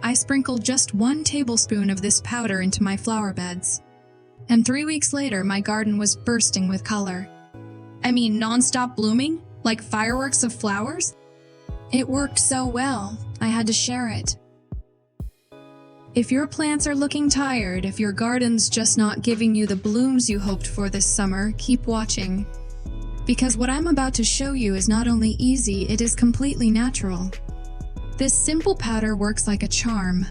I sprinkled just 1 tablespoon of this powder into my flower beds. And 3 weeks later, my garden was bursting with color. I mean, nonstop blooming, like fireworks of flowers? It worked so well, I had to share it. If your plants are looking tired, if your garden's just not giving you the blooms you hoped for this summer, keep watching. Because what I'm about to show you is not only easy, it is completely natural. This simple powder works like a charm.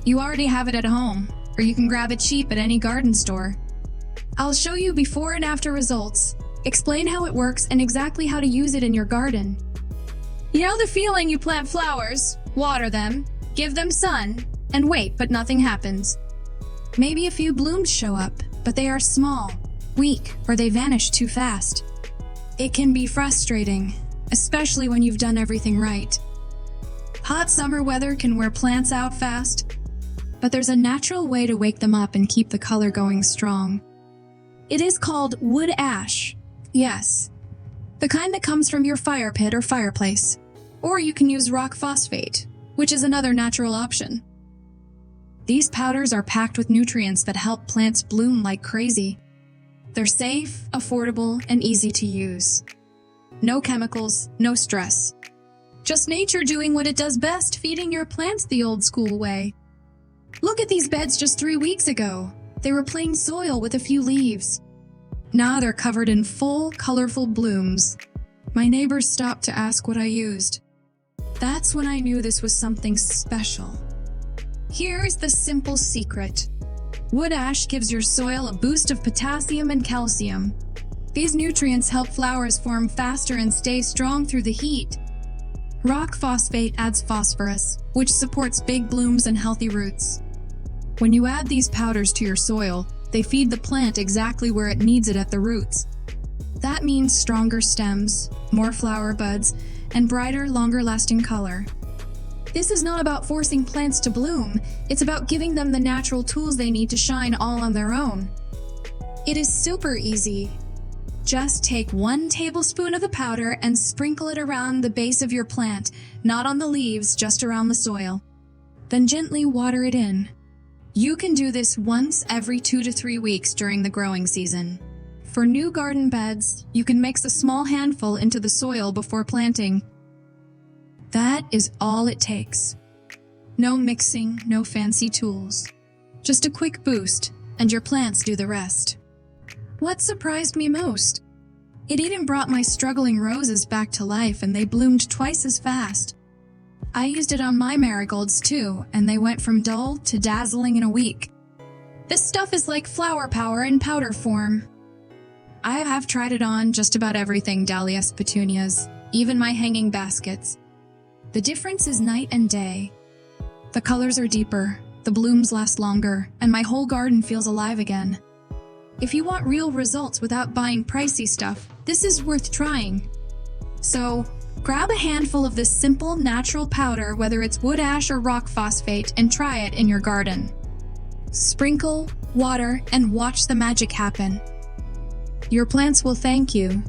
You already have it at home, or you can grab it cheap at any garden store. I'll show you before and after results, explain how it works, and exactly how to use it in your garden. You know the feeling you plant flowers, water them, give them sun, and wait, but nothing happens. Maybe a few blooms show up, but they are small, weak, or they vanish too fast. It can be frustrating, especially when you've done everything right. Hot summer weather can wear plants out fast, but there's a natural way to wake them up and keep the color going strong. It is called wood ash. Yes, the kind that comes from your fire pit or fireplace. Or you can use rock phosphate, which is another natural option. These powders are packed with nutrients that help plants bloom like crazy. They're safe, affordable, and easy to use. No chemicals, no stress. Just nature doing what it does best, feeding your plants the old school way. Look at these beds just 3 weeks ago. They were plain soil with a few leaves. Now they're covered in full, colorful blooms. My neighbors stopped to ask what I used. That's when I knew this was something special. Here's the simple secret. Wood ash gives your soil a boost of potassium and calcium. These nutrients help flowers form faster and stay strong through the heat. Rock phosphate adds phosphorus, which supports big blooms and healthy roots. When you add these powders to your soil, they feed the plant exactly where it needs it at the roots. That means stronger stems, more flower buds, and brighter, longer-lasting color. This is not about forcing plants to bloom, it's about giving them the natural tools they need to shine all on their own. It is super easy. Just take 1 tablespoon of the powder and sprinkle it around the base of your plant, not on the leaves, just around the soil. Then gently water it in. You can do this once every 2 to 3 weeks during the growing season. For new garden beds, you can mix a small handful into the soil before planting. That is all it takes. No mixing, no fancy tools. Just a quick boost, and your plants do the rest. What surprised me most? It even brought my struggling roses back to life, and they bloomed twice as fast. I used it on my marigolds too, and they went from dull to dazzling in a week. This stuff is like flower power in powder form. I have tried it on just about everything: dahlias, petunias, even my hanging baskets. The difference is night and day. The colors are deeper, the blooms last longer, and my whole garden feels alive again. If you want real results without buying pricey stuff, this is worth trying. So, grab a handful of this simple, natural powder, whether it's wood ash or rock phosphate, and try it in your garden. Sprinkle, water, and watch the magic happen. Your plants will thank you,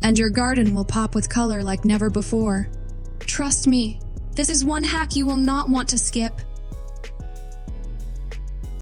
and your garden will pop with color like never before. Trust me, this is one hack you will not want to skip.